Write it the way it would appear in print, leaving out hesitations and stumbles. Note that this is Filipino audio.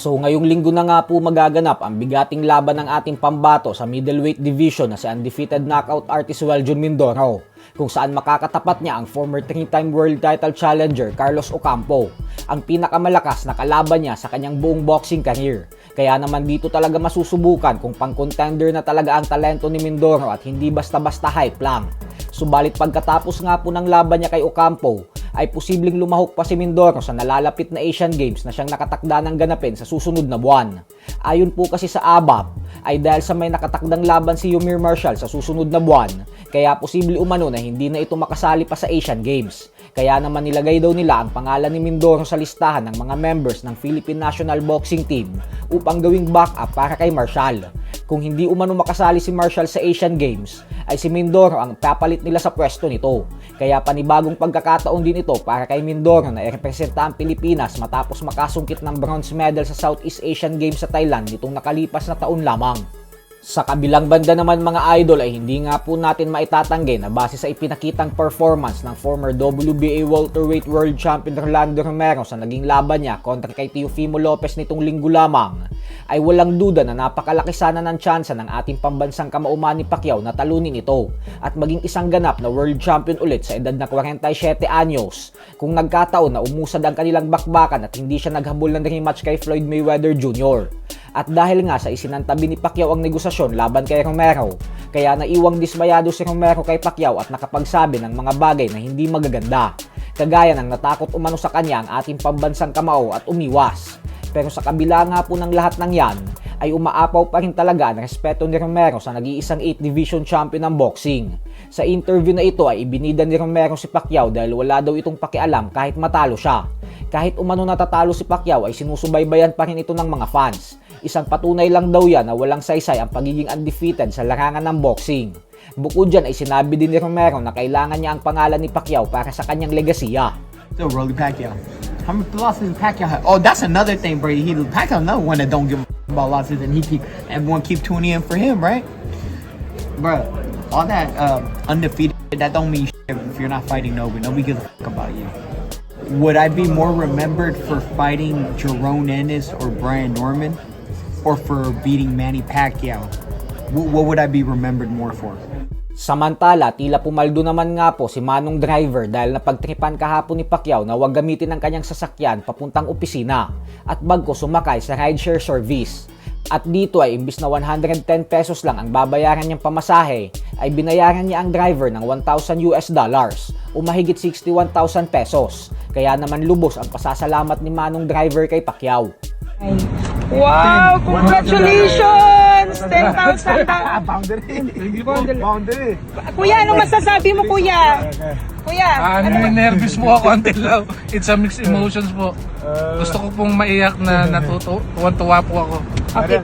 So ngayong linggo na nga po magaganap ang bigating laban ng ating pambato sa middleweight division na si undefeated knockout artist Weljon Mindoro, kung saan makakatapat niya ang former 3-time world title challenger Carlos Ocampo, ang pinakamalakas na kalaban niya sa kanyang buong boxing career. Kaya naman dito talaga masusubukan kung pang-contender na talaga ang talento ni Mindoro at hindi basta-basta hype lang. Subalit pagkatapos nga po ng laban niya kay Ocampo, ay posibleng lumahok pa si Mindoro sa nalalapit na Asian Games na siyang nakatakda ng ganapin sa susunod na buwan. Ayon po kasi sa ABAP, ay dahil sa may nakatakdang laban si Yumir Marshall sa susunod na buwan, kaya posible umano na hindi na ito makasali pa sa Asian Games. Kaya naman nilagay daw nila ang pangalan ni Mindoro sa listahan ng mga members ng Philippine National Boxing Team upang gawing backup para kay Marshall. Kung hindi umano makasali si Marshall sa Asian Games, ay si Mindoro ang papalit nila sa pwesto nito. Kaya panibagong pagkakataon din ito para kay Mindoro na irepresenta ang Pilipinas matapos makasungkit ng bronze medal sa Southeast Asian Games sa Thailand nitong nakalipas na taon lamang. Sa kabilang banda naman mga idol ay hindi nga po natin maitatanggi na base sa ipinakitang performance ng former WBA welterweight world champion Rolando Romero sa naging laban niya kontra kay Teofimo Lopez nitong linggo lamang, ay walang duda na napakalaki sana ng tsansa ng ating pambansang kamao Manny Pacquiao na talunin ito at maging isang ganap na world champion ulit sa edad na 47 anyos kung nagkataon na umusad ang kanilang bakbakan at hindi siya naghabol ng rematch kay Floyd Mayweather Jr. At dahil nga sa isinantabi ni Pacquiao ang negosasyon laban kay Romero, kaya naiwang dismayado si Romero kay Pacquiao at nakapagsabi ng mga bagay na hindi magaganda. Kagaya ng natakot umano sa kanya ang ating pambansang kamao at umiwas. Pero sa kabila nga po ng lahat ng yan, ay umaapaw pa rin talaga ang respeto ni Romero sa nag-iisang 8 division champion ng boxing. Sa interview na ito ay ibinida ni Romero si Pacquiao dahil wala daw itong pakialam kahit matalo siya. Kahit umano natatalo si Pacquiao ay sinusubaybayan pa rin ito ng mga fans. Isang patunay lang daw yan na walang saysay ang pagiging undefeated sa larangan ng boxing. Bukod dyan ay sinabi din ni Romero na kailangan niya ang pangalan ni Pacquiao para sa kanyang legasiya. Still Rolly Pacquiao. How many losses Pacquiao had? Oh, that's another thing, bro. Pacquiao another one that don't give about losses, and everyone keep tuning in for him, right? Bro, all that undefeated, that don't mean shit if you're not fighting nobody. Nobody gives a fuck about you. Would I be more remembered for fighting Jerome Ennis or Brian Norman, or for beating Manny Pacquiao? What would I be remembered more for? Samantala, tila pumaldo naman nga po si Manong Driver dahil napagtripan kahapon ni Pacquiao na huwag gamitin ang kanyang sasakyan papuntang opisina at bagko sumakay sa rideshare service. At dito ay imbis na 110 pesos lang ang babayaran niyang pamasahe, ay binayaran niya ang driver ng $1,000 o mahigit 61,000 pesos. Kaya naman lubos ang pasasalamat ni Manong Driver kay Pacquiao. Wow! Congratulations! 10,000 Boundary. Kuya, ano masasabi mo, kuya? Kuya, Nervous po ako until now. It's a mixed emotions po. Gusto ko pong maiyak na natutuwa po ako. okay.